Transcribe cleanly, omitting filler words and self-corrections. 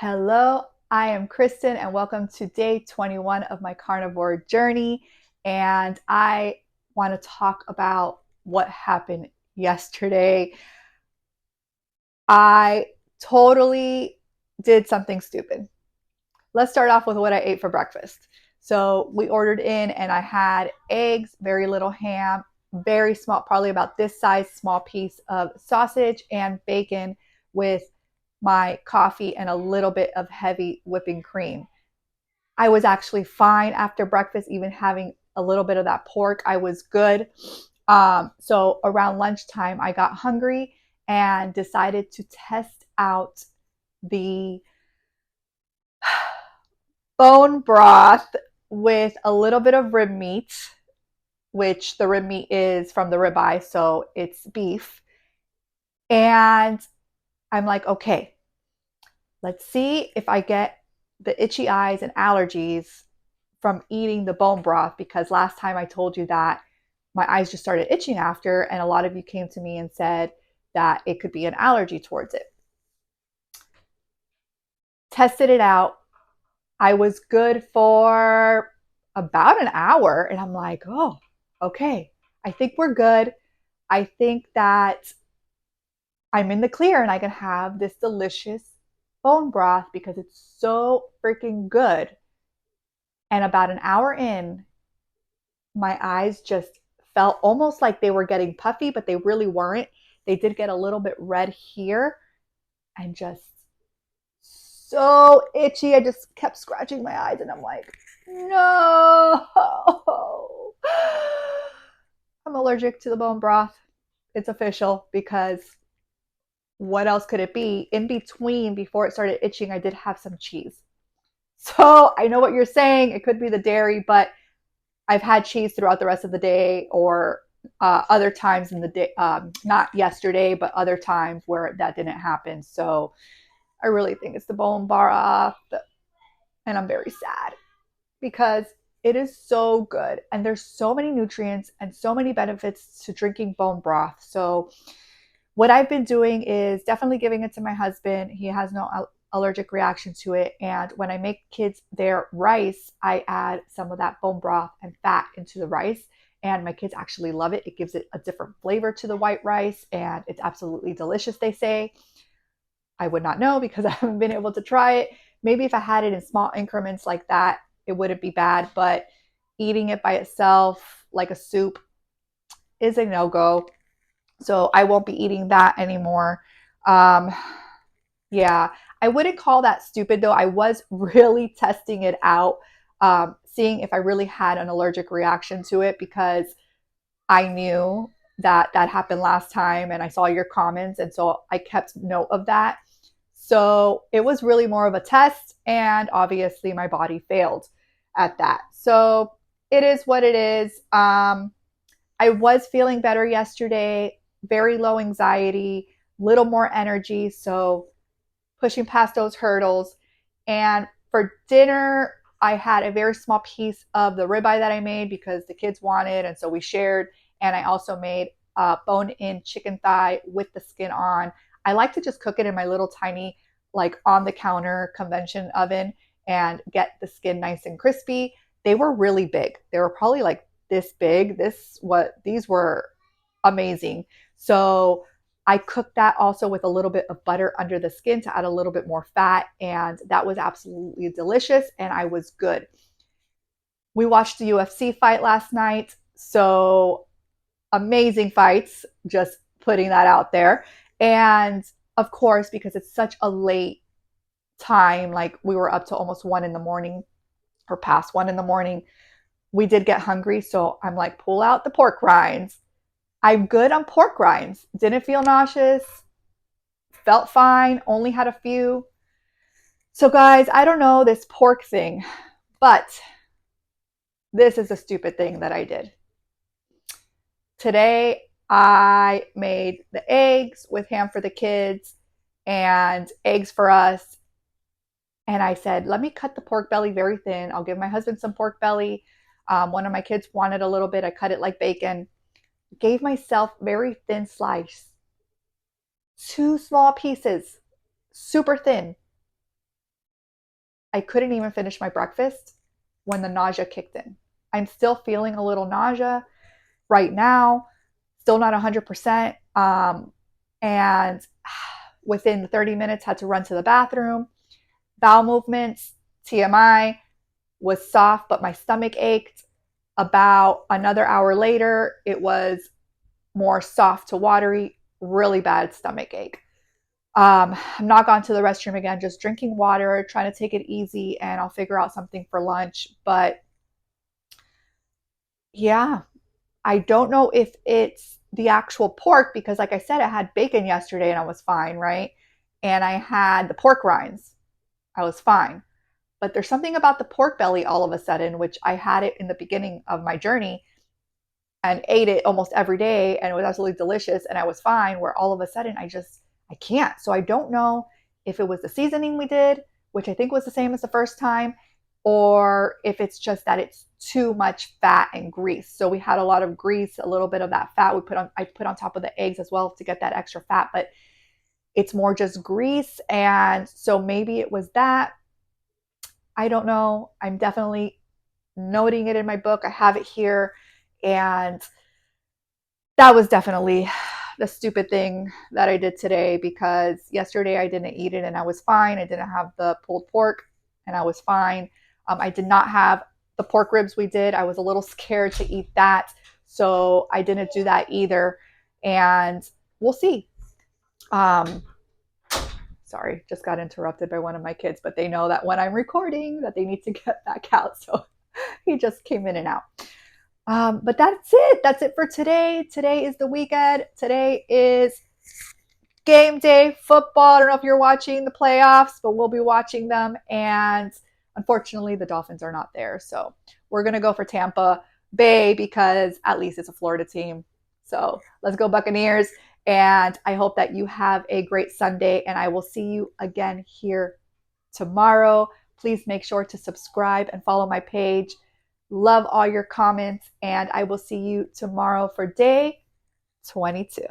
Hello, I am Kristen, and welcome to day 21 of my carnivore journey. And I want to talk about what happened yesterday. I totally did something stupid. Let's start off with what I ate for breakfast. So we ordered in, and I had eggs, very little ham, very small, probably about this size, small piece of sausage, and bacon with my coffee and a little bit of heavy whipping cream. I was actually fine after breakfast, even having a little bit of that pork. I was good. So around lunchtime, I got hungry and decided to test out the bone broth with a little bit of rib meat, which the rib meat is from the ribeye, so it's beef. And I'm like, okay, let's see if I get the itchy eyes and allergies from eating the bone broth, because last time I told you that my eyes just started itching after, and a lot of you came to me and said that it could be an allergy towards it. Tested it out. I was good for about an hour, and I'm like, oh, okay, I think we're good. I think that I'm in the clear and I can have this delicious bone broth because it's so freaking good. And about an hour in, my eyes just felt almost like they were getting puffy, but they really weren't. They did get a little bit red here and just so itchy. I just kept scratching my eyes and I'm like, no. I'm allergic to the bone broth. It's official because what else could it be? In between, before it started itching, I did have some cheese. So I know what you're saying. It could be the dairy, but I've had cheese throughout the rest of the day, or other times in the day, not yesterday, but other times where that didn't happen. So I really think it's the bone broth, and I'm very sad because it is so good, and there's so many nutrients and so many benefits to drinking bone broth. So what I've been doing is definitely giving it to my husband. He has no allergic reaction to it. And when I make kids their rice, I add some of that bone broth and fat into the rice. And my kids actually love it. It gives it a different flavor to the white rice, and it's absolutely delicious, they say. I would not know because I haven't been able to try it. Maybe if I had it in small increments like that, it wouldn't be bad. But eating it by itself, like a soup, is a no go. So I won't be eating that anymore. Um, yeah, I wouldn't call that stupid though. I was really testing it out, seeing if I really had an allergic reaction to it, because I knew that that happened last time and I saw your comments. And so I kept note of that. So it was really more of a test. And obviously, my body failed at that. So it is what it is. I was feeling better yesterday, very low anxiety, little more energy. So pushing past those hurdles. And for dinner, I had a very small piece of the ribeye that I made because the kids wanted, and so we shared. And I also made bone-in chicken thigh with the skin on. I like to just cook it in my little tiny, like on the counter convention oven, and get the skin nice and crispy. They were really big. They were probably like this big. These were amazing. So I cooked that also with a little bit of butter under the skin to add a little bit more fat, and that was absolutely delicious, and I was good. We watched the UFC fight last night, so amazing fights, just putting that out there. And of course, because it's such a late time, like we were up to almost 1 in the morning or past 1 in the morning, we did get hungry. So I'm like, pull out the pork rinds. I'm good on pork rinds. Didn't feel nauseous, felt fine, only had a few. So, guys, I don't know this pork thing, but this is a stupid thing that I did. Today, I made the eggs with ham for the kids and eggs for us. And I said, let me cut the pork belly very thin. I'll give my husband some pork belly. One of my kids wanted a little bit. I cut it like bacon. Gave myself very thin slice, two small pieces, super thin. I couldn't even finish my breakfast when the nausea kicked in. I'm still feeling a little nausea right now, still not 100%. And within 30 minutes, had to run to the bathroom. Bowel movements, TMI, was soft, but my stomach ached. About another hour later, it was more soft to watery, really bad stomach ache. I'm not gone to the restroom again, just drinking water, trying to take it easy, and I'll figure out something for lunch. But yeah, I don't know if it's the actual pork because, like I said, I had bacon yesterday and I was fine, right? And I had the pork rinds, I was fine. But there's something about the pork belly all of a sudden, which I had it in the beginning of my journey and ate it almost every day and it was absolutely delicious and I was fine, where all of a sudden I can't. So I don't know if it was the seasoning we did, which I think was the same as the first time, or if it's just that it's too much fat and grease. So we had a lot of grease, a little bit of that fat I put on top of the eggs as well to get that extra fat, but it's more just grease. And so maybe it was that. I don't know. I'm definitely noting it in my book. I have it here. And that was definitely the stupid thing that I did today, because yesterday I didn't eat it and I was fine. I didn't have the pulled pork and I was fine. I did not have the pork ribs we did. I was a little scared to eat that. So I didn't do that either. And we'll see. Sorry, just got interrupted by one of my kids, but they know that when I'm recording that they need to get back out. So he just came in and out. But that's it. That's it for today. Today is the weekend. Today is game day football. I don't know if you're watching the playoffs, but we'll be watching them. And unfortunately, the Dolphins are not there. So we're going to go for Tampa Bay because at least it's a Florida team. So let's go Buccaneers. And I hope that you have a great Sunday. And I will see you again here tomorrow. Please make sure to subscribe and follow my page. Love all your comments, and I will see you tomorrow for day 22.